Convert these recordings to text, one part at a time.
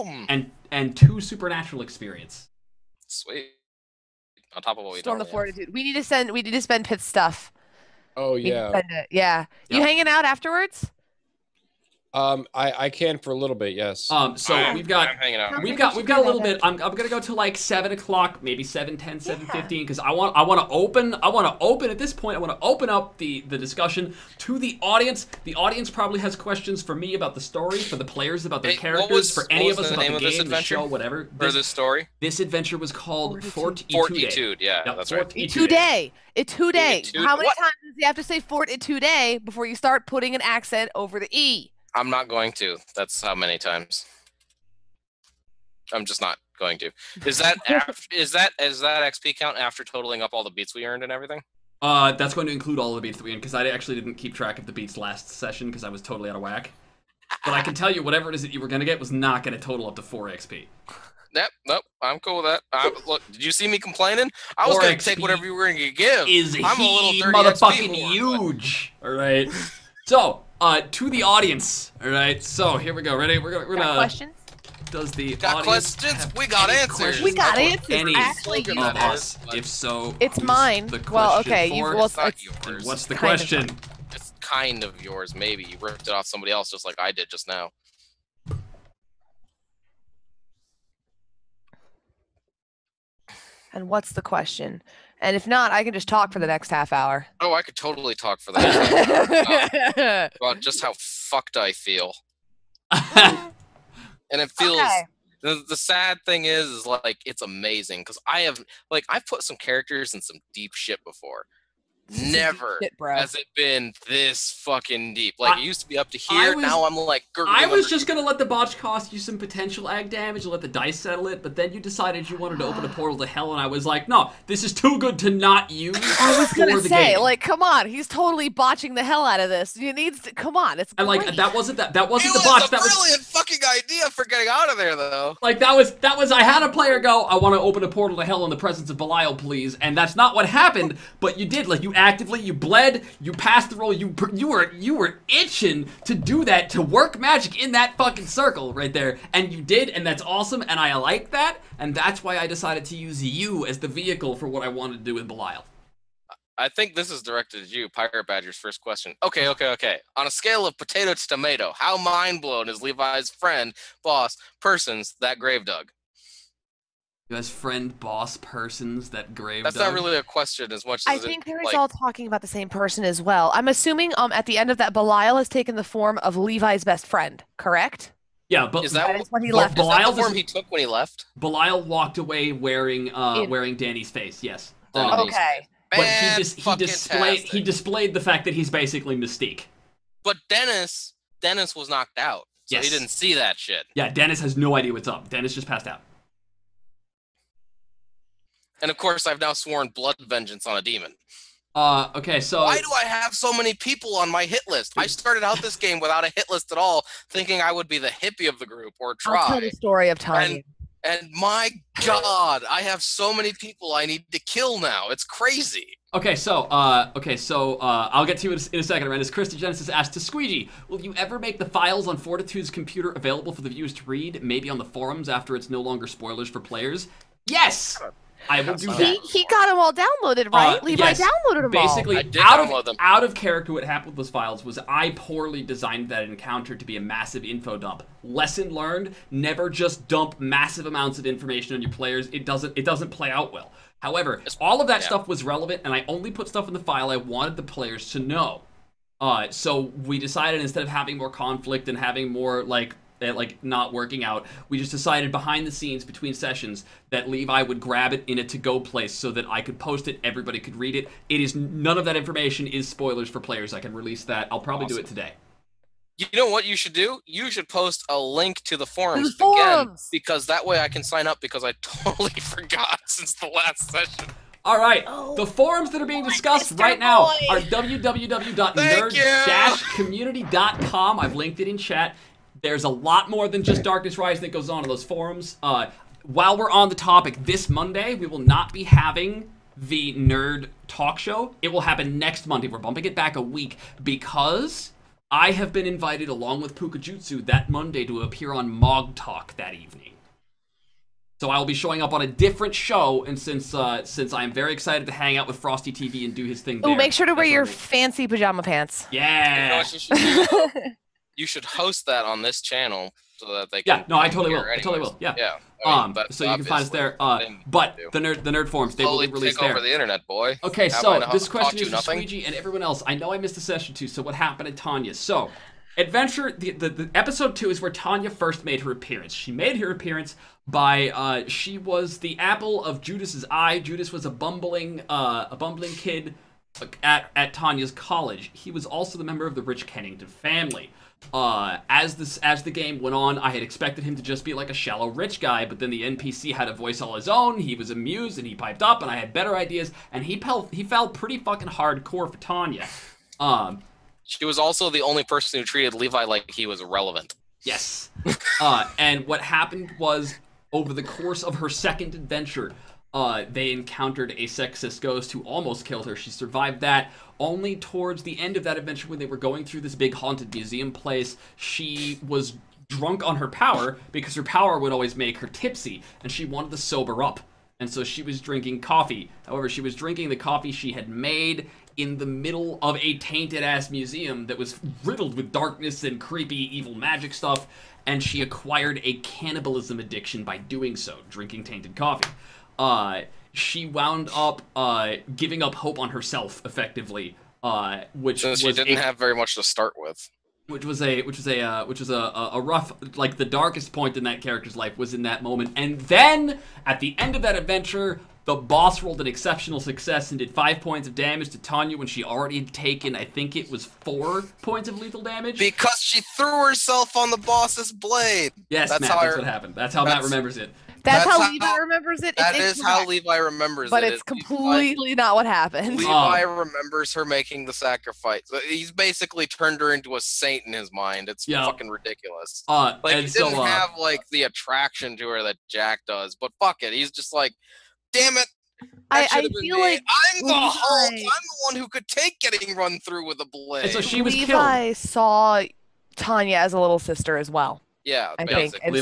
Boom! And 2 supernatural experience. Sweet. On top of what we Storm the normally Fortitude. We need to spend Pitt's stuff. Oh We need to yeah. spend it. Yeah. You Yep. hanging out afterwards? I can for a little bit, yes. So we've got I'm hanging out. we've got a little bit. I'm gonna go to like 7 o'clock, maybe 7:10, 7:15, because I want to open at this point. I want to open up the discussion to the audience. The audience probably has questions for me about the story, for the players about their characters, for any of us about the game, the show, whatever. Or this story. This adventure was called Fortitude. Yeah, Yep, that's right. Today. Today. How many What? times does you have to say Today before you start putting an accent over the E? I'm not going to. That's how many times. I'm just not going to. Is that is that XP count after totaling up all the beats we earned and everything? That's going to include all the beats that we earned, because I actually didn't keep track of the beats last session because I was totally out of whack. But I can tell you, whatever it is that you were going to get was not going to total up to 4 XP. Yep, nope, I'm cool with that. Look, did you see me complaining? I was going to take whatever you were going to give. I'm a little dirty motherfucking XP huge? All right. So, to the audience. All right. So here we go. Ready? We're gonna. Got questions? Does the got audience questions? have We got any answers. questions We got for answers. Any Actually, of you us? If so, It's who's mine. The Well, question okay. for? It's not yours. And what's the Kind of question? It's kind of yours, maybe. You ripped it off somebody else just like I did just now. And what's the question? And if not, I can just talk for the next half hour. Oh, I could totally talk for that about just how fucked I feel. And it feels Okay. the sad thing is like it's amazing because I've put some characters in some deep shit before. Never Shit, bro. has it been this fucking deep. Like it used to be up to I here. was- Now I'm like. I was just gonna let the botch cost you some potential ag damage and let the dice settle it, but then you decided you wanted to open a portal to hell, and I was like, no, this is too good to not use. I was gonna for the say, game. like, come on, he's totally botching the hell out of this. You need to, come on, it's And like great. that wasn't the It botch. was a That was brilliant fucking idea for getting out of there, though. like that was I had a player go, I want to open a portal to hell in the presence of Belial, please, and that's not what happened. But you did. Like you bled, you passed the roll, you were itching to do that, to work magic in that fucking circle right there, and you did, and that's awesome, and I like that, and that's why I decided to use you as the vehicle for what I wanted to do with Belial. I think this is directed at you, Pirate Badger's first question. Okay. On a scale of potato to tomato, how mind-blown is Levi's friend, boss, persons, that grave dug? You guys friend, boss, persons, that grave That's dug? not really a question as much as I think they're all talking about the same person as well. I'm assuming at the end of that, Belial has taken the form of Levi's best friend, correct? Yeah, but Is that what he but left? Is that Belial the form doesn't- he took when he left? Belial walked away wearing Danny's face. Yes. Oh, Okay. But he Fan-fucking-tastic. displayed the fact that he's basically Mystique. But Dennis was knocked out, so he Yes. didn't see that shit. Yeah, Dennis has no idea what's up. Dennis just passed out. And of course, I've now sworn blood vengeance on a demon. Okay, so Why do I have so many people on my hit list? I started out this game without a hit list at all, thinking I would be the hippie of the group or I'll tell try. the story of Tanya. And my God, I have so many people I need to kill now. It's crazy. I'll get to it in a second. Right, as Krista Genesis asked to Squeegee, will you ever make the files on Fortitude's computer available for the viewers to read, maybe on the forums after it's no longer spoilers for players? Yes, I will do that. He got them all downloaded, right? Levi yes. downloaded them all. Basically, I did download them. out of character, what happened with those files was I poorly designed that encounter to be a massive info dump. Lesson learned: never just dump massive amounts of information on your players. It doesn't play out well. However, all of that stuff was relevant, and I only put stuff in the file I wanted the players to know. So we decided, instead of having more conflict and having more like not working out, we just decided behind the scenes between sessions that Levi would grab it in a to-go place so that I could post it, everybody could read it. None of that information is spoilers for players. I can release that. I'll probably do it today. You know what you should do? You should post a link to the forums, To the again, forums! because that way I can sign up, because I totally forgot since the last session. All right, Oh, the forums that are being discussed Mr. right now Boy. are www.nerd-community.com. I've linked it in chat. There's a lot more than just Darkness Rise that goes on in those forums. While we're on the topic, this Monday we will not be having the Nerd Talk Show. It will happen next Monday. We're bumping it back a week because I have been invited along with Pukajutsu that Monday to appear on Mog Talk that evening. So I will be showing up on a different show, and since I'm very excited to hang out with Frosty TV and do his thing there. Oh, make sure to wear your fancy pajama pants. Yeah. You know what you should do? You should host that on this channel so that they can. Yeah, no, I totally will. I totally will. Yeah. Yeah. So you can find us there. But the nerd forums, they will be released there. Take over the internet, boy. Okay, so this question is for Squeegee and everyone else. I know I missed a session 2, so what happened to Tanya? So, Adventure, the episode 2 is where Tanya first made her appearance. She made her appearance by, she was the apple of Judas's eye. Judas was a bumbling kid at Tanya's college. He was also the member of the Rich Kennington family. As the game went on, I had expected him to just be like a shallow rich guy, but then the NPC had a voice all his own. He was amused and he piped up, and I had better ideas, and he fell pretty fucking hardcore for Tanya. She was also the only person who treated Levi like he was irrelevant. Yes. And what happened was, over the course of her second adventure, they encountered a sexist ghost who almost killed her. She survived that. Only towards the end of that adventure, when they were going through this big haunted museum place, she was drunk on her power, because her power would always make her tipsy, and she wanted to sober up. And so she was drinking coffee. However, she was drinking the coffee she had made in the middle of a tainted-ass museum that was riddled with darkness and creepy evil magic stuff, and she acquired a cannibalism addiction by doing so, drinking tainted coffee. She wound up giving up hope on herself, effectively, which Since she didn't have very much to start with. Which was a rough, like, the darkest point in that character's life was in that moment. And then at the end of that adventure, the boss rolled an exceptional success and did 5 points of damage to Tanya when she already had taken, I think it was 4 points of lethal damage. Because she threw herself on the boss's blade. Yes, that's what happened. That's how Matt remembers it. That's how Levi remembers it. That is how Levi remembers it. But it's completely not what happened. Levi remembers her making the sacrifice. He's basically turned her into a saint in his mind. It's fucking ridiculous. Like, he didn't have, like, the attraction to her that Jack does. But fuck it. He's just like, damn it. I feel like I'm the Hulk. I'm the one who could take getting run through with a blade. And so she was killed. Levi saw Tanya as a little sister as well. Yeah, I think. And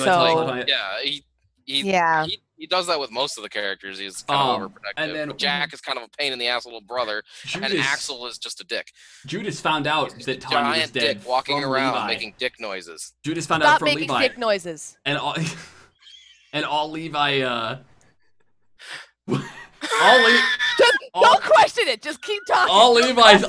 he does that with most of the characters. He's kind of overprotective. And then Jack is kind of a pain in the ass little brother, and Axel is just a dick. Judas found out that Tanya was dead. Dick walking around Levi. making dick noises. Judas found out from Levi. Stop making dick noises. And all Levi don't question it. Just keep talking.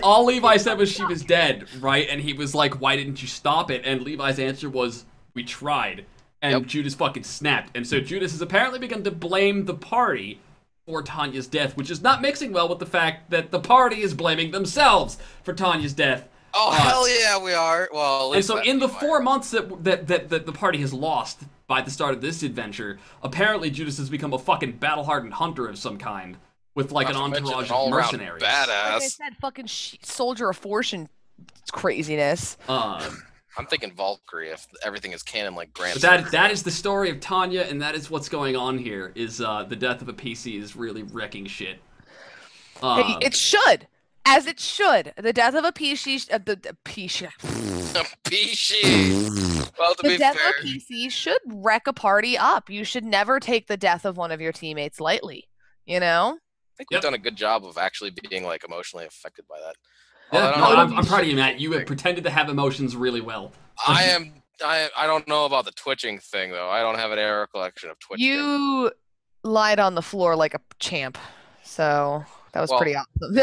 All Levi said was she was dead, right? And he was like, "Why didn't you stop it?" And Levi's answer was, "We tried." And Judas fucking snapped. And so Judas has apparently begun to blame the party for Tanya's death, which is not mixing well with the fact that the party is blaming themselves for Tanya's death. Oh, hell yeah, we are. Well, and so in the 4 months that the party has lost by the start of this adventure, apparently Judas has become a fucking battle-hardened hunter of some kind with, like, an entourage of mercenaries. Badass. Like I said, fucking soldier of fortune craziness. I'm thinking Valkyrie if everything is canon like Grand. But that is the story of Tanya, and that is what's going on here. Is the death of a PC is really wrecking shit. It should, as it should. The death of a PC, the death of a PC should wreck a party up. You should never take the death of one of your teammates lightly. You know. I think we've done a good job of actually being, like, emotionally affected by that. Yeah, I'm proud of you, Matt. You have pretended to have emotions really well. I don't know about the twitching thing, though. I don't have an air recollection of twitching. You lied on the floor like a champ, so that was pretty awesome.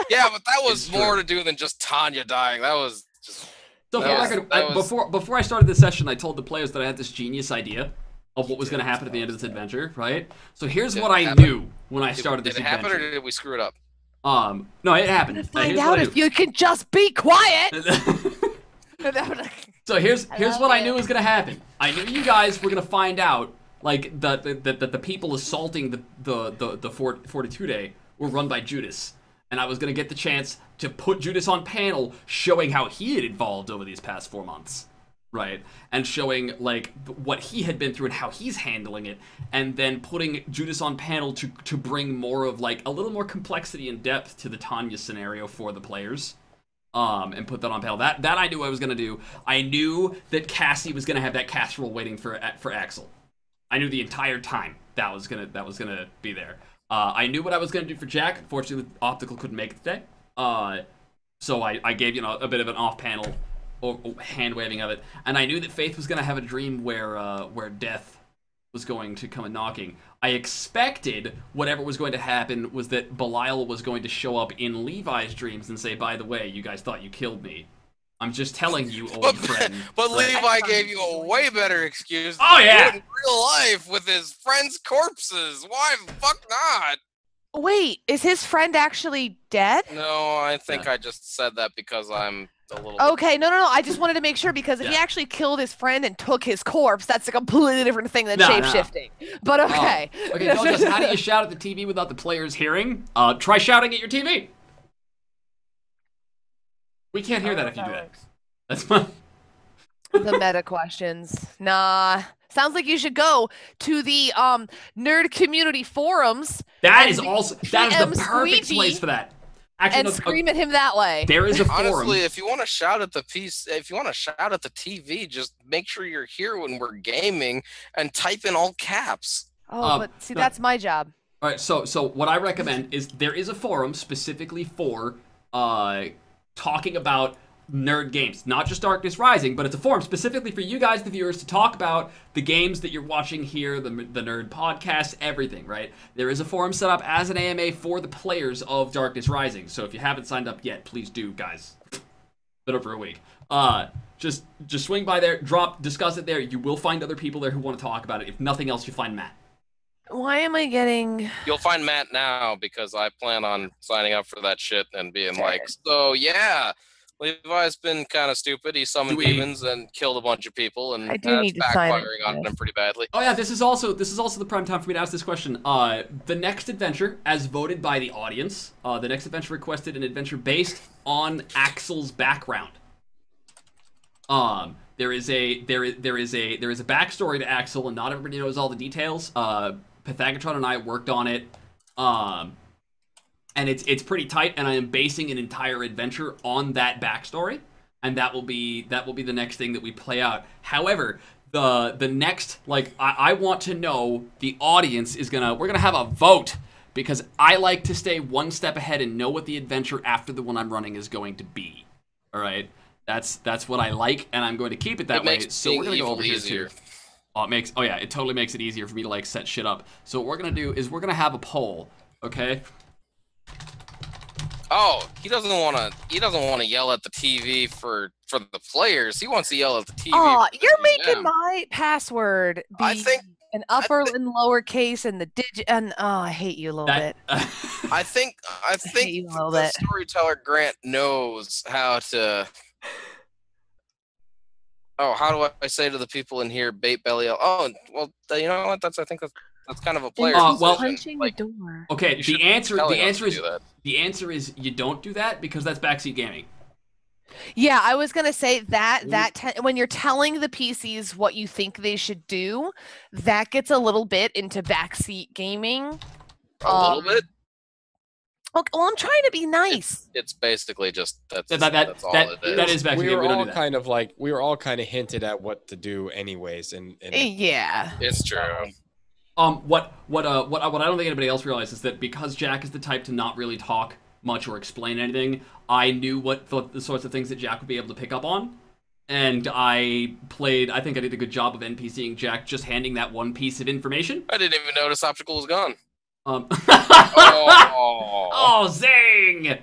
Yeah, but that was more to do than just Tanya dying. That was just... So, for the record, before I started this session, I told the players that I had this genius idea of what was going to happen at the end of this adventure, right? So here's what I knew when I started this adventure. Did it happen, or did we screw it up? No, it happened. Find out if you can just be quiet. So here's what I knew was gonna happen. I knew you guys were gonna find out, like, that the people assaulting the 42 day were run by Judas, and I was gonna get the chance to put Judas on panel, showing how he had evolved over these past 4 months. Right, and showing, like, what he had been through and how he's handling it, and then putting Judas on panel to bring more of, like, a little more complexity and depth to the Tanya scenario for the players. and put that on panel. That I knew I was gonna do. I knew that Cassie was gonna have that casserole waiting for Axel. I knew the entire time that was gonna be there. I knew what I was gonna do for Jack. Unfortunately, Optical couldn't make it today. So I gave a bit of an off panel or hand waving of it, and I knew that Faith was gonna have a dream where Death was going to come a knocking. I expected whatever was going to happen was that Belial was going to show up in Levi's dreams and say, by the way, you guys thought you killed me. I'm just telling you, old friend. But Levi gave you a way better excuse than in real life with his friends' corpses. Why the fuck not? Wait, is his friend actually dead? No, I think I just said that because I'm a little Okay, no. I just wanted to make sure, because if he actually killed his friend and took his corpse, that's a completely different thing than shape-shifting. But okay. Okay, just how do you shout at the TV without the players hearing? Try shouting at your TV. We can't hear that if you do that. That's fine. The meta questions. Nah. Sounds like you should go to the nerd community forums. That is the perfect place for that. Actually, and scream at him that way. There is a forum. Honestly, if you want to shout at the TV, just make sure you're here when we're gaming and type in all caps. Oh, but see, that's my job. All right, so what I recommend is there is a forum specifically for talking about nerd games, not just Darkness Rising, but it's a forum specifically for you guys, the viewers, to talk about the games that you're watching here, the nerd podcast, everything, right? There is a forum set up as an AMA for the players of Darkness Rising, so if you haven't signed up yet, please do, guys. Been over a week. Just swing by there, discuss it there. You will find other people there who want to talk about it. If nothing else, you find Matt. Why am I getting... You'll find Matt now, because I plan on signing up for that shit and being like, so yeah, Levi's been kind of stupid. He summoned demons and killed a bunch of people, and that's backfiring on him pretty badly. Oh yeah, this is also the prime time for me to ask this question. The next adventure, as voted by the audience, the next adventure requested an adventure based on Axel's background. There is a backstory to Axel, and not everybody knows all the details. Pythagatron and I worked on it. And it's pretty tight, and I am basing an entire adventure on that backstory, and that will be the next thing that we play out. However, the next, I want to know, the audience we're gonna have a vote, because I like to stay one step ahead and know what the adventure after the one I'm running is going to be. All right, that's what I like, and I'm going to keep it that way. So we're gonna go over here too. It totally makes it easier for me to set shit up. So what we're gonna do is we're gonna have a poll, okay? Oh, he doesn't want to yell at the TV for the players. He wants to yell at the TV. Oh, you're making my password be I think an upper and lower case and the digit. And I hate you a little bit. I think the storyteller Grant knows how to. Oh, how do I say to the people in here, bait belly? Oh, well, you know what? I think that's kind of a player. Punching the door. Okay, the answer is you don't do that, because that's backseat gaming. Yeah, I was gonna say that when you're telling the PCs what you think they should do, that gets a little bit into backseat gaming. A little bit. Okay, well, I'm trying to be nice. It's basically just that's all it is. That is backseat gaming. We were all kind of hinted at what to do, anyways, and yeah, it's true. What I don't think anybody else realizes is that because Jack is the type to not really talk much or explain anything, I knew what the sorts of things that Jack would be able to pick up on, and I think I did a good job of NPCing Jack, just handing that one piece of information. I didn't even notice Optical was gone. Oh, zing!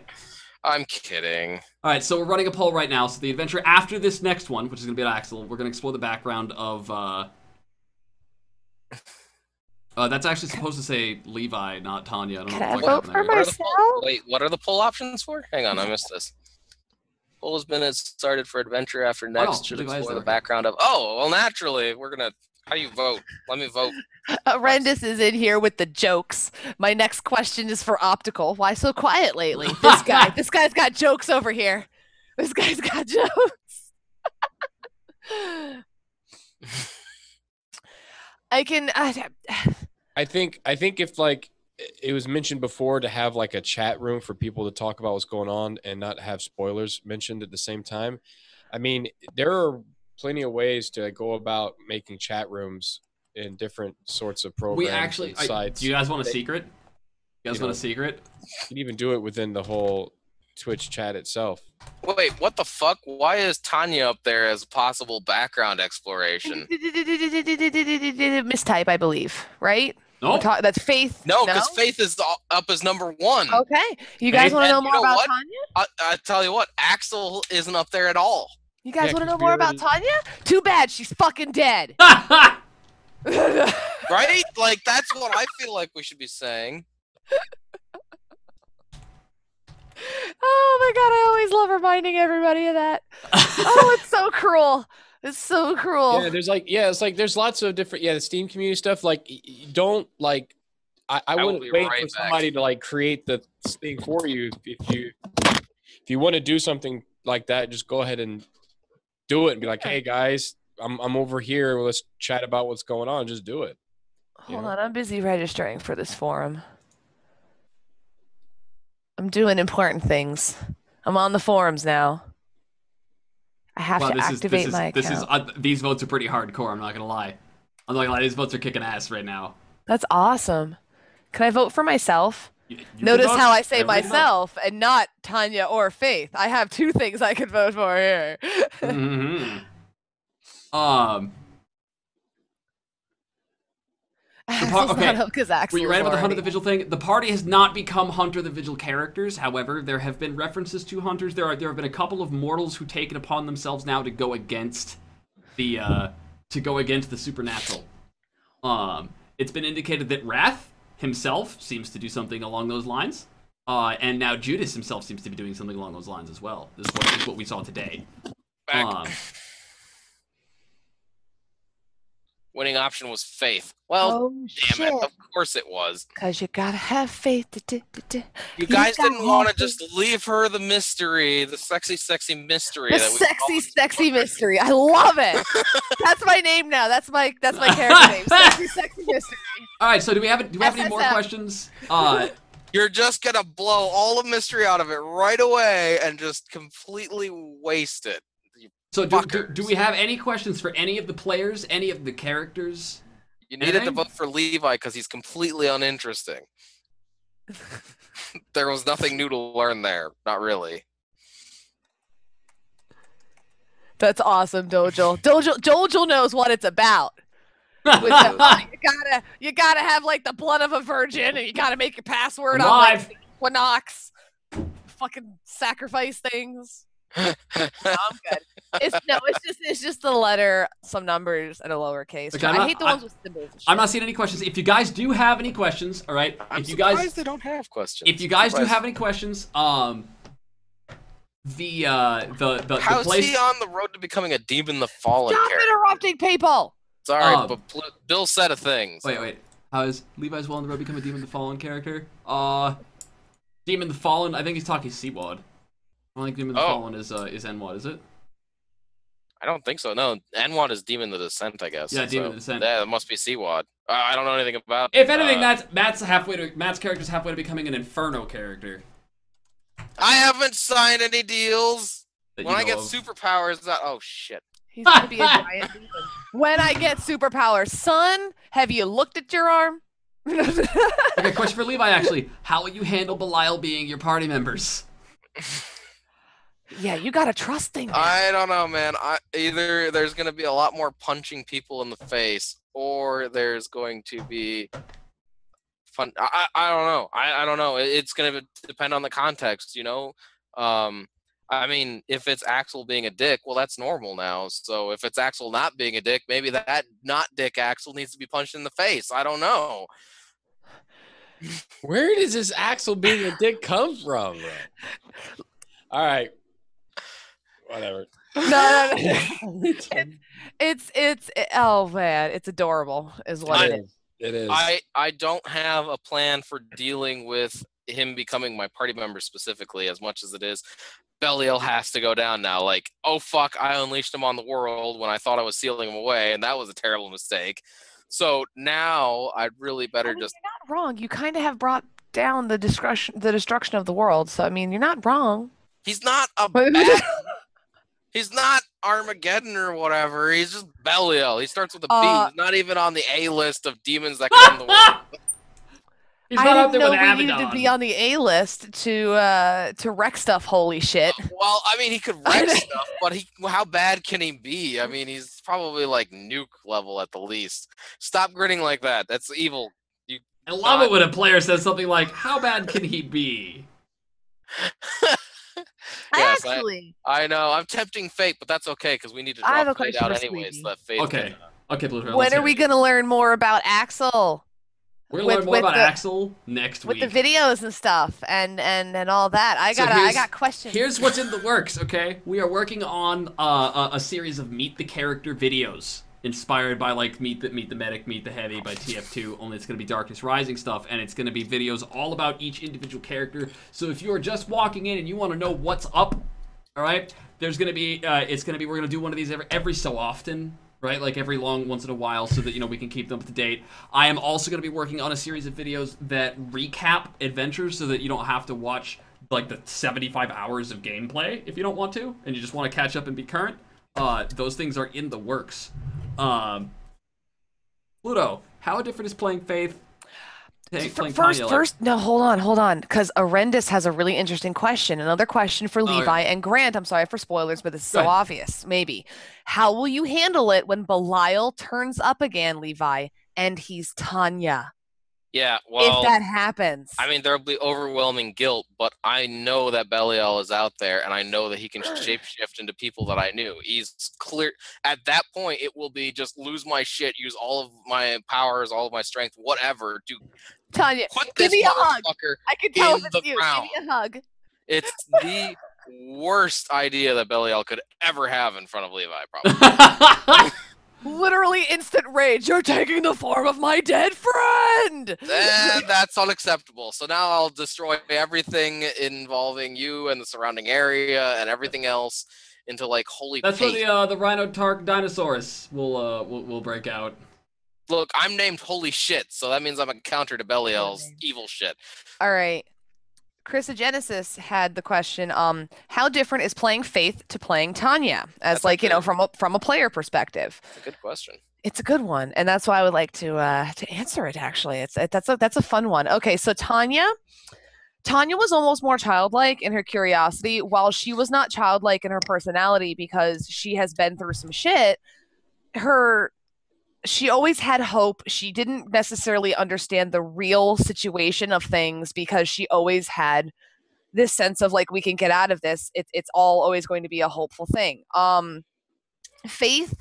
I'm kidding. All right, so we're running a poll right now. So the adventure after this next one, which is going to be at Axel, we're going to explore the background of... that's actually supposed to say Levi, not Tanya. I don't know what vote for myself? Wait, what are the poll options for? Hang on, I missed this. Poll has been started for adventure after next. Should explore the background of... Oh, well, naturally, we're going to... How do you vote? Let me vote. Rendus is in here with the jokes. My next question is for Optical. Why so quiet lately? This guy's got jokes over here. This guy's got jokes. I think if it was mentioned before to have like a chat room for people to talk about what's going on and not have spoilers mentioned at the same time. I mean, there are plenty of ways to go about making chat rooms in different sorts of programs. We actually, sites. Do you guys want a secret? You guys want a secret? You can even do it within the whole Twitch chat itself. Wait, what the fuck? Why is Tanya up there as possible background exploration? Mistype, I believe, right? No, that's Faith. No, because Faith is up as number 1. Okay, you guys want to know more about Tanya? I tell you what, Axel isn't up there at all. You guys want to know more about Tanya? Too bad she's fucking dead. Right? Like, that's what I feel like we should be saying. Oh my god, I always love reminding everybody of that. Oh, it's so cruel. It's so cruel. Yeah, there's lots of different the Steam community stuff. Like, don't like I wouldn't wait for somebody to like create the thing for you. If you want to do something like that, just go ahead and do it and be like, hey guys, I'm over here. Let's chat about what's going on. Just do it. Hold on, I'm busy registering for this forum. I'm doing important things. I'm on the forums now. I have to activate my account. These votes are pretty hardcore, I'm not gonna lie. I'm not gonna lie, these votes are kicking ass right now. That's awesome. Can I vote for myself? Notice how I say myself and not Tanya or Faith. I have 2 things I could vote for here. Mm-hmm. Were you right about the Hunter the Vigil thing? The party has not become Hunter the Vigil characters. However, there have been references to hunters. There have been a couple of mortals who take it upon themselves now to go against the supernatural. It's been indicated that Wrath himself seems to do something along those lines, and now Judas himself seems to be doing something along those lines as well. This is what we saw today. Winning option was Faith. Well, damn it. Of course it was. Because you gotta have faith. You guys didn't want to just leave her the mystery, the sexy, sexy mystery. The sexy mystery. I love it. That's my name now. That's my character name. Sexy mystery. All right. So do we have any more questions? You're just gonna blow all the mystery out of it right away and just completely waste it. So do we have any questions for any of the players, any of the characters? You needed to vote for Levi because he's completely uninteresting. There was nothing new to learn there. Not really. That's awesome, Dojel. Dojel knows what it's about. You gotta have like the blood of a virgin, and you gotta make your password on like Equinox. Fucking sacrifice things. No, I'm good. It's just the letter, some numbers, and a lowercase. Okay, I hate the ones with symbols. I'm not seeing any questions. If you guys do have any questions, all right. I'm surprised they don't have questions. If you guys do have any questions, How's he on the road to becoming a Demon the Fallen? Stop interrupting people. Sorry, but Bill said a thing. So. Wait. How is Levi's well on the road to become a Demon the Fallen character? Demon the Fallen. I think he's talking Seawad. I don't think Demon the Fallen is Enwad, is it? I don't think so. No, Enwad is Demon the Descent, I guess. Yeah, Demon the Descent. Yeah, it must be Seawad. I don't know anything about. If anything, Matt's character's halfway to becoming an Inferno character. I haven't signed any deals. When I get superpowers, oh shit. He's gonna be a giant demon. When I get superpowers, son, have you looked at your arm? Okay, question for Levi actually. How will you handle Belial being your party members? Yeah, you gotta trust things. I don't know, man. Either there's gonna be a lot more punching people in the face, or there's going to be fun. I don't know. I don't know. It's gonna depend on the context, you know. I mean, if it's Axel being a dick, well, that's normal now. So if it's Axel not being a dick, maybe that not dick Axel needs to be punched in the face. I don't know. Where does this Axel being a dick come from, bro? All right. Whatever. No. It's oh man, it's adorable is what it is. It is. I don't have a plan for dealing with him becoming my party member specifically, as much as it is Belial has to go down now. Like, oh fuck, I unleashed him on the world when I thought I was sealing him away, and that was a terrible mistake. So now I'd really better just not wrong. You kind of have brought down the destruction of the world. So I mean, you're not wrong. He's not a bad. He's not Armageddon or whatever. He's just Belial. He starts with a B. He's not even on the A list of demons that come in the world. He's not I up there didn't with know we Abaddon. needed to be on the A list to wreck stuff. Holy shit! Well, I mean, he could wreck stuff, but how bad can he be? I mean, he's probably like nuke level at the least. Stop grinning like that. That's evil. I love it when a player says something like, "How bad can he be?" Yes, I know. I'm tempting fate, but that's okay because we need to draw fate out anyways. So that fate okay, Blue. When are we going to learn more about Axel? We're gonna learn more about Axel next week with the videos and stuff and all that. I got questions. Here's what's in the works. Okay, we are working on a series of Meet the Character videos inspired by like Meet the Medic, Meet the Heavy by TF2. Only it's gonna be Darkness Rising stuff, and it's gonna be videos all about each individual character. So if you are just walking in and you want to know what's up, all right, there's gonna be we're gonna do one of these every so often. Right, like every once in a while, so that we can keep them up to date. I am also going to be working on a series of videos that recap adventures, so that you don't have to watch like the 75 hours of gameplay if you don't want to, and you just want to catch up and be current. Those things are in the works. Pluto, how different is playing Faith? No, hold on, because Arendis has a really interesting question. Another question for Levi and Grant. I'm sorry for spoilers, but this is so obvious. Maybe. How will you handle it when Belial turns up again, Levi, and he's Tanya? Yeah, well, if that happens. I mean, there'll be overwhelming guilt, but I know that Belial is out there, and I know that he can shapeshift into people that I knew. He's clear. At that point, it will be just lose my shit, use all of my powers, all of my strength, whatever, to Tanya, put give this me a hug. I can tell if it's you. Ground. Give me a hug. It's the worst idea that Belial could ever have in front of Levi, probably. Literally instant rage. You're taking the form of my dead friend. That's unacceptable. So now I'll destroy everything involving you and the surrounding area and everything else into like holy. That's where the Rhinotark Dinosaurus will break out. Look, I'm named Holy Shit, so that means I'm a counter to Belial's evil shit. All right. Chrysogenesis had the question, how different is playing Faith to playing Tanya? As from a player perspective. That's a good question. It's a good one, and that's why I would like to answer it, actually. That's a fun one. Okay, so Tanya was almost more childlike in her curiosity, while she was not childlike in her personality because she has been through some shit. She always had hope. She didn't necessarily understand the real situation of things because she always had this sense of like, we can get out of this. It's all always going to be a hopeful thing. Faith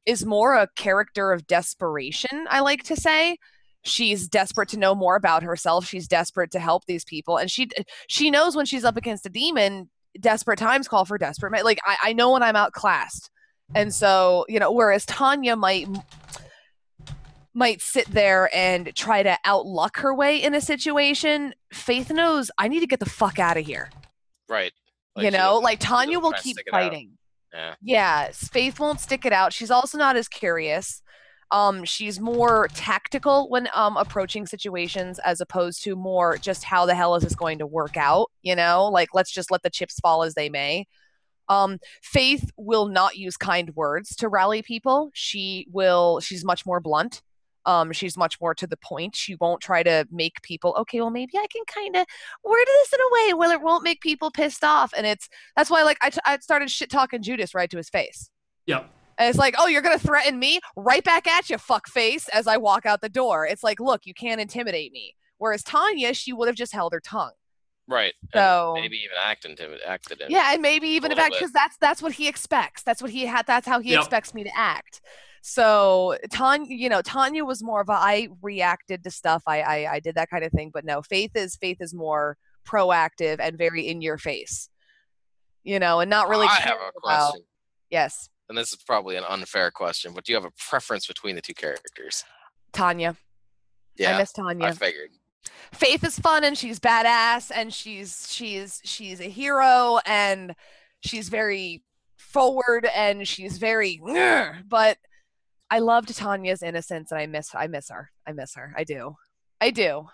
is more a character of desperation, I like to say. She's desperate to know more about herself. She's desperate to help these people. And she knows when she's up against a demon, desperate times call for desperate. Like, I know when I'm outclassed. And so, whereas Tanya might sit there and try to outluck her way in a situation, Faith knows I need to get the fuck out of here. Right. Like Tanya will keep fighting. Yeah, Faith won't stick it out. She's also not as curious. She's more tactical when approaching situations as opposed to more just how the hell is this going to work out, like let's just let the chips fall as they may. Faith will not use kind words to rally people. She's much more blunt. She's much more to the point. She won't try to make people, okay, well, maybe I can kind of word this in a way where it won't make people pissed off. And that's why, like, I started shit talking Judas right to his face. Yep. And it's like, oh, you're going to threaten me? Right back at you, fuck face, as I walk out the door. It's like, look, you can't intimidate me. Whereas Tanya, she would have just held her tongue. Right. So and maybe even acted in. Yeah, and maybe even because that's what he expects. That's how he expects me to act. So Tanya was more of I reacted to stuff. I did that kind of thing. But no, Faith is more proactive and very in your face. And not really. I have a question. Yes. And this is probably an unfair question, but do you have a preference between the two characters? Tanya. Yeah. I miss Tanya. I figured. Faith is fun and she's badass and she's a hero and she's very forward and she's very but I loved Tanya's innocence and I miss her. I do. I do.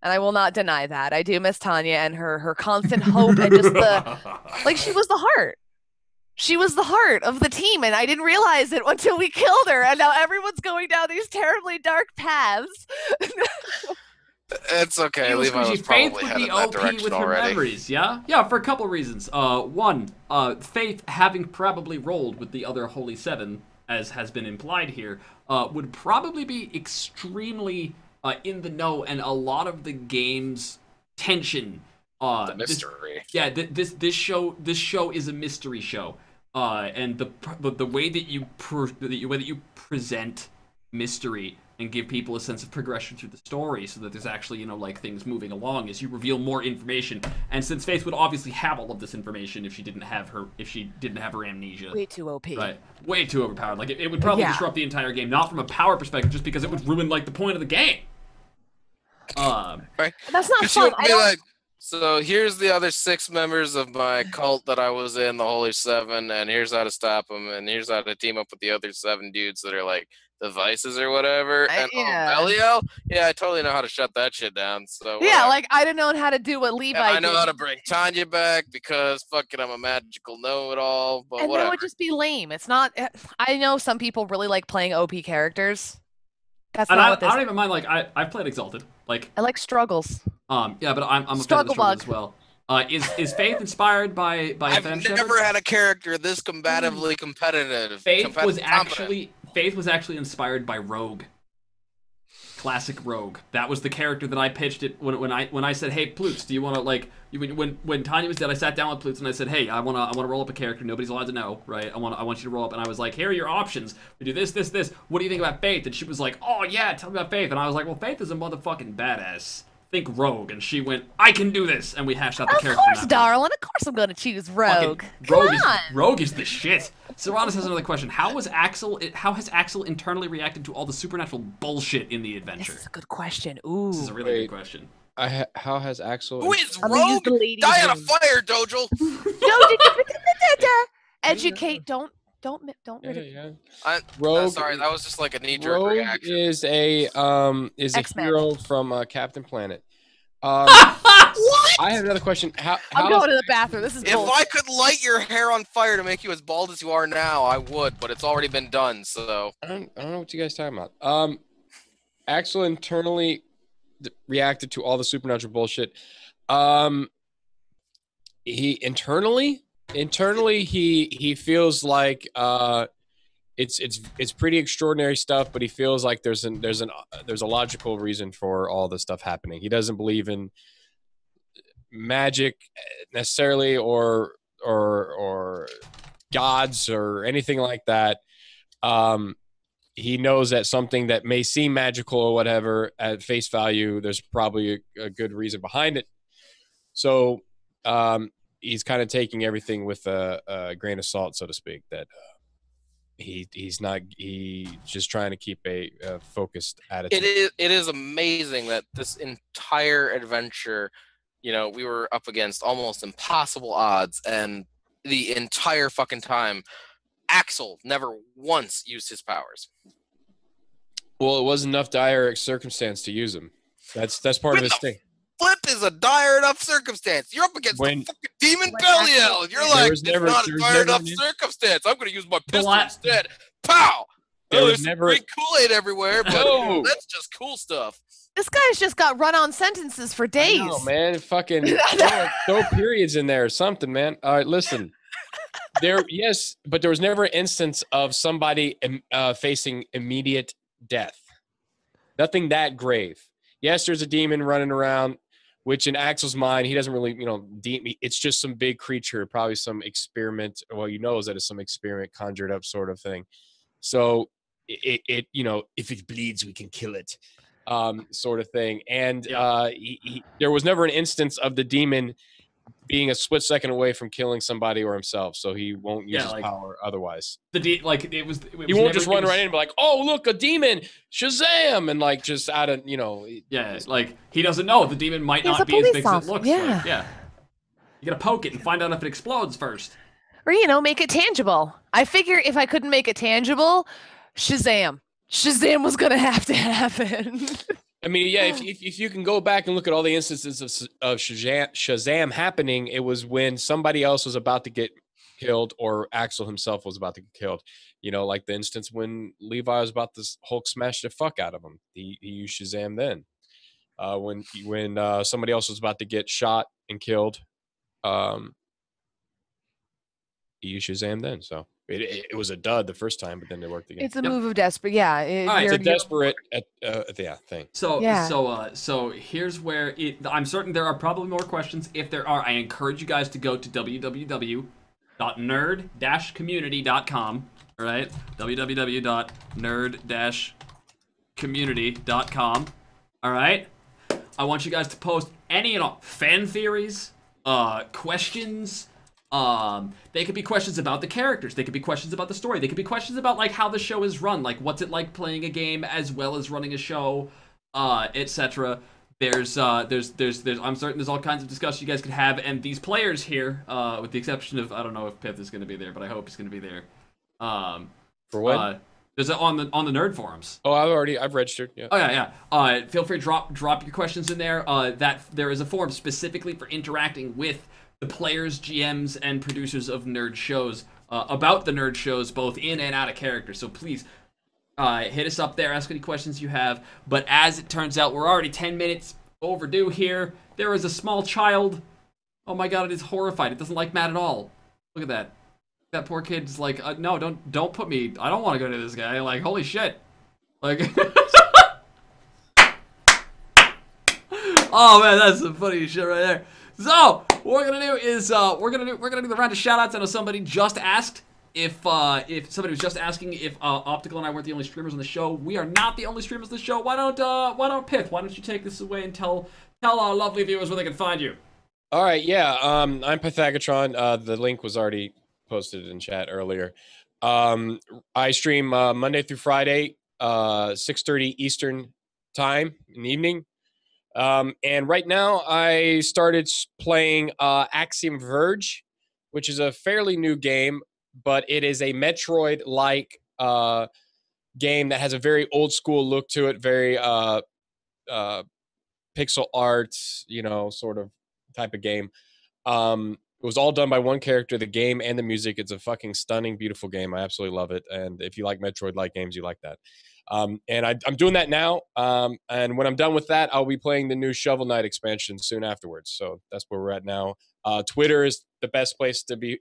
And I will not deny that. I do miss Tanya and her constant hope and just like she was the heart. She was the heart of the team, and I didn't realize it until we killed her, and now everyone's going down these terribly dark paths. It's okay. Levi was Faith probably would be headed that OP direction with her already. memories, yeah? Yeah, for a couple reasons. One, Faith, having probably rolled with the other Holy Seven, as has been implied here, would probably be extremely in the know, and a lot of the game's tension. The mystery. This show is a mystery show, and the way that you present mystery and give people a sense of progression through the story, so that there's actually like things moving along as you reveal more information. And since Faith would obviously have all of this information if she didn't have her amnesia, Way too OP. right? Way too overpowered. Like it would probably disrupt the entire game, not from a power perspective, just because it would ruin like the point of the game. Right. That's not fun. So here's the other 6 members of my cult that I was in, the Holy Seven, and here's how to stop them, and here's how to team up with the other 7 dudes that are like the Vices or whatever. And Belial, I totally know how to shut that shit down. So yeah, like I didn't know how to do what Levi did. I know how to bring Tanya back because fucking I'm a magical know-it-all. But and whatever. that would just be lame. It's not. I know some people really like playing OP characters. That's not what this. I don't even mind. Like I've played Exalted. Like I like struggles. Yeah, but I'm a fan of the struggles as well. Is Faith inspired by I've never had a character this combatively competitive. Faith was actually inspired by Rogue. Classic Rogue. That was the character that I pitched it when I said, "Hey, Plutz, do you want to like?" When Tanya was dead, I sat down with Plutz and I said, "Hey, I wanna roll up a character. Nobody's allowed to know, right? I want you to roll up." And I was like, "Here are your options. We do this, this, this. What do you think about Faith?" And she was like, "Oh yeah, tell me about Faith." And I was like, "Well, Faith is a motherfucking badass. Think Rogue." And she went, "I can do this." And we hashed out the character. Of course, darling. Of course, I'm gonna choose Rogue. Rogue is the shit. Serratus has another question. How has Axel internally reacted to all the supernatural bullshit in the adventure? This is a good question. Ooh. This is a really good question. How has Axel? Who is Rogue? Die on a fire, Dojel. Educate. Don't. Yeah. Rogue. Sorry, that was just like a knee-jerk reaction. Rogue is a hero from Captain Planet. What? I have another question. I'm going to the bathroom. This is bullshit. If I could light your hair on fire to make you as bald as you are now, I would, but it's already been done, so. I don't know what you guys are talking about. Axel internally reacted to all the supernatural bullshit. He internally he feels like it's pretty extraordinary stuff, but he feels like there's a logical reason for all this stuff happening. He doesn't believe in magic necessarily or gods or anything like that. He knows that something that may seem magical or whatever at face value, there's probably a good reason behind it. So he's kind of taking everything with a grain of salt, so to speak, that he's just trying to keep a focused attitude. It is amazing that this entire adventure, we were up against almost impossible odds, and the entire fucking time, Axel never once used his powers. Well, it wasn't enough dire circumstance to use them. That's part of his thing. Flip is a dire enough circumstance. You're up against the fucking demon Belial, and you're like, it's not a dire enough circumstance. I'm going to use my pistol instead. Pow! There's great Kool-Aid everywhere, but that's just cool stuff. This guy's just got run-on sentences for days. Oh man, fucking throw periods in there or something, man. All right, listen. But there was never an instance of somebody facing immediate death. Nothing that grave. Yes, there's a demon running around, which in Axel's mind, he doesn't really, it's just some big creature, probably some experiment. Well, is that it's some experiment conjured up sort of thing. So it if it bleeds, we can kill it, sort of thing. And there was never an instance of the demon being a split second away from killing somebody or himself, so he won't use his power otherwise. He won't just run right in and be like, "Oh, look, a demon! Shazam!" and like just out of like he doesn't know the demon might not be as big as it looks. Like. Yeah, you gotta poke it and find out if it explodes first, or make it tangible. I figure if I couldn't make it tangible, Shazam was gonna have to happen. I mean, yeah, if you can go back and look at all the instances of Shazam happening, it was when somebody else was about to get killed or Axel himself was about to get killed. You know, like the instance when Levi was about to Hulk smash the fuck out of him. He used Shazam then. When somebody else was about to get shot and killed, he used Shazam then. So it was a dud the first time, but then it worked again. It's a move of desperate. Yeah, it's a desperate thing. So here's where I'm certain there are probably more questions. If there are, I encourage you guys to go to www.nerd-community.com. All right, www.nerd-community.com. All right, I want you guys to post any and all fan theories, questions. They could be questions about the characters. They could be questions about the story. They could be questions about like how the show is run, like what's it like playing a game as well as running a show, etc. I'm certain there's all kinds of discussion you guys could have, and these players here, with the exception of I don't know if Pith is going to be there, but I hope he's going to be there. For what? There's on the nerd forums. Oh, I've registered. Yeah. Oh yeah. Feel free to drop your questions in there. That there is a forum specifically for interacting with the players, GMs, and producers of nerd shows about the nerd shows, both in and out of character. So please hit us up there, ask any questions you have. But as it turns out, we're already 10 minutes overdue here. There is a small child. Oh my god, it is horrified. It doesn't like Matt at all. Look at that. That poor kid's like, no, don't put me. I don't want to go to this guy. Like, holy shit. Like, oh man, that's some funny shit right there. So what we're gonna do is we're gonna do the round of shoutouts. I know somebody just asked if somebody was just asking if Optical and I weren't the only streamers on the show. We are not the only streamers on the show. Why don't Pith? Why don't you take this away and tell our lovely viewers where they can find you? All right, yeah. I'm Pythagatron. The link was already posted in chat earlier. I stream Monday through Friday, 6:30 Eastern time in the evening. And right now I started playing Axiom Verge, which is a fairly new game, but it is a Metroid-like game that has a very old school look to it, very pixel art, sort of type of game. It was all done by one character, the game and the music. It's a fucking stunning, beautiful game. I absolutely love it. And if you like Metroid-like games, you like that. And I'm doing that now. And when I'm done with that, I'll be playing the new Shovel Knight expansion soon afterwards. So that's where we're at now. Twitter is the best place to be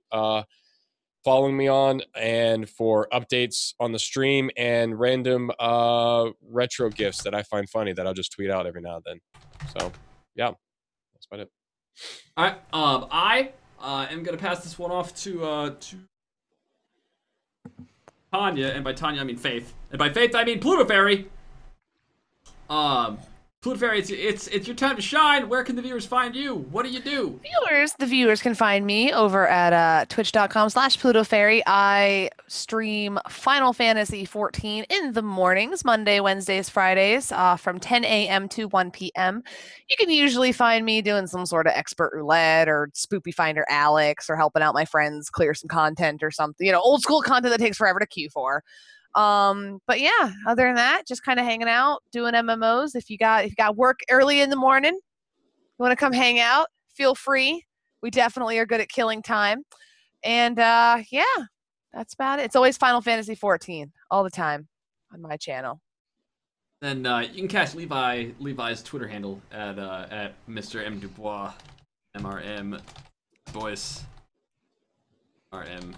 following me on, and for updates on the stream and random retro gifs that I find funny that I'll just tweet out every now and then. So yeah, that's about it. All right. I am gonna pass this one off to Tanya, and by Tanya I mean Faith, and by Faith I mean Pluto Fairy. Pluto Fairy, it's your time to shine. Where can the viewers find you? What do you do? The viewers can find me over at twitch.com/PlutoFairy. I stream Final Fantasy XIV in the mornings, Monday, Wednesdays, Fridays, from 10 a.m. to 1 p.m. You can usually find me doing some sort of expert roulette or spoopy finder Alex, or helping out my friends clear some content or something. Old school content that takes forever to queue for. But yeah, other than that, just kind of hanging out, doing MMOs. If you got work early in the morning, you want to come hang out, feel free. We definitely are good at killing time. And yeah, that's about it. It's always Final Fantasy XIV all the time on my channel. Then you can catch Levi's Twitter handle at Mr. M Dubois, MRM Boys, RM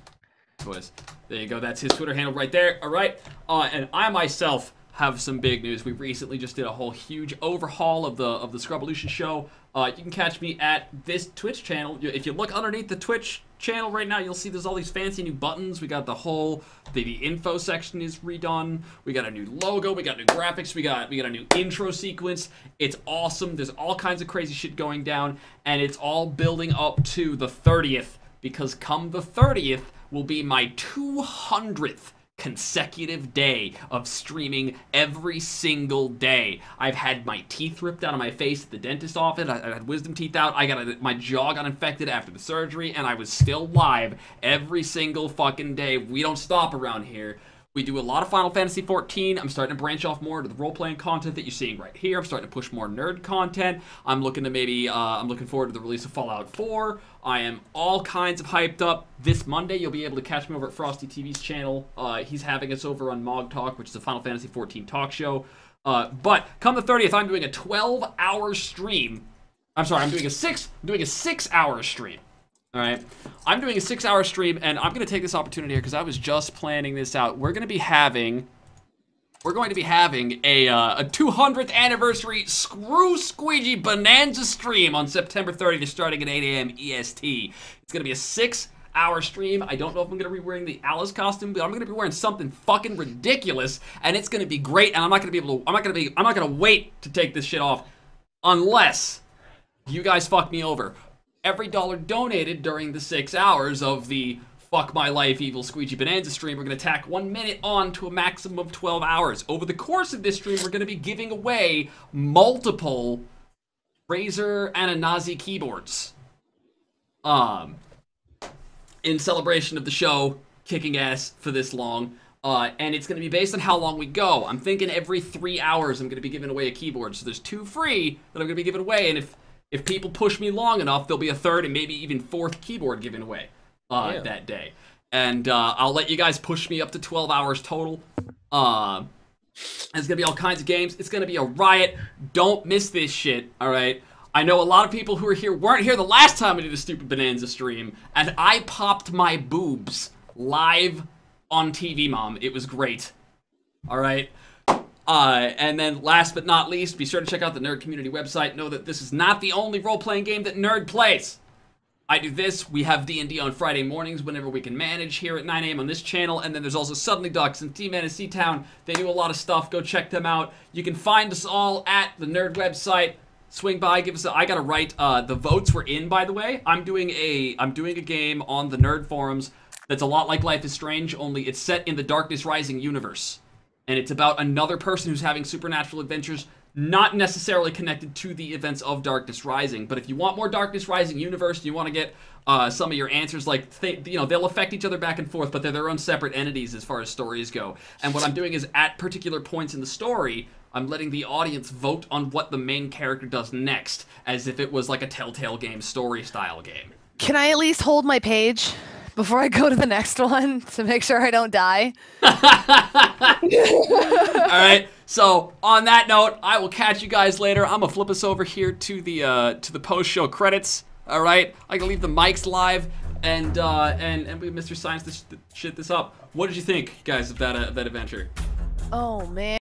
Boys. There you go. That's his Twitter handle right there. All right. And I myself have some big news. We recently just did a whole huge overhaul of the Scrubvolution show. You can catch me at this Twitch channel. If you look underneath the Twitch channel right now, you'll see there's all these fancy new buttons. We got the info section is redone. We got a new logo. We got new graphics. We got a new intro sequence. It's awesome. There's all kinds of crazy shit going down, and it's all building up to the 30th, because come the 30th will be my 200th consecutive day of streaming every single day. I've had my teeth ripped out of my face at the dentist office. I had wisdom teeth out. My jaw got infected after the surgery, and I was still live every single fucking day. We don't stop around here. We do a lot of Final Fantasy XIV. I'm starting to branch off more to the role-playing content that you're seeing right here. I'm starting to push more nerd content. I'm looking to maybe, I'm looking forward to the release of Fallout 4. I am all kinds of hyped up. This Monday, you'll be able to catch me over at Frosty TV's channel. He's having us over on Mog Talk, which is a Final Fantasy XIV talk show. But come the 30th, I'm doing a 12-hour stream. I'm sorry, I'm doing a 6-hour stream. All right, I'm doing a 6-hour stream, and I'm gonna take this opportunity here because I was just planning this out. We're going to be having a 200th anniversary EvilSqueegee Bonanza stream on September 30th, starting at 8 a.m. EST. It's gonna be a 6-hour stream. I don't know if I'm gonna be wearing the Alice costume, but I'm gonna be wearing something fucking ridiculous, and it's gonna be great. And I'm not gonna wait to take this shit off unless you guys fuck me over. Every dollar donated during the 6 hours of the Fuck My Life EvilSqueegee Bonanza stream, we're going to tack 1 minute on to a maximum of 12 hours. Over the course of this stream, we're going to be giving away multiple Razer Ananazi keyboards. In celebration of the show kicking ass for this long. And it's going to be based on how long we go. I'm thinking every 3 hours I'm going to be giving away a keyboard. So there's 2 free that I'm going to be giving away, and if people push me long enough, there'll be a 3rd and maybe even 4th keyboard given away that day. And I'll let you guys push me up to 12 hours total. There's going to be all kinds of games. It's going to be a riot. Don't miss this shit, all right? I know a lot of people who are here weren't here the last time I did a stupid Bonanza stream, and I popped my boobs live on TV, Mom. It was great, all right? And then last but not least, be sure to check out the Nerd Community website. Know that this is not the only role-playing game that Nerd plays. I do this. We have D&D on Friday mornings whenever we can manage here at 9 a.m. on this channel. And then there's also Suddenly Ducks and T-Man and C-Town. They do a lot of stuff. Go check them out. You can find us all at the Nerd website. Swing by, give us a... I gotta write... the votes were in, by the way. I'm doing a game on the Nerd forums that's a lot like Life is Strange, only it's set in the Darkness Rising universe. And it's about another person who's having supernatural adventures, not necessarily connected to the events of Darkness Rising. But if you want more Darkness Rising universe, you want to get some of your answers, like, they'll affect each other back and forth, but they're their own separate entities as far as stories go. And what I'm doing is, at particular points in the story, I'm letting the audience vote on what the main character does next, as if it was like a Telltale game story-style game. Can I at least hold my page before I go to the next one to make sure I don't die? All right. So on that note, I will catch you guys later. I'm gonna flip us over here to the post-show credits. All right. I can leave the mics live, and we Mr. Science to shit this up. What did you think, guys, of that adventure? Oh man.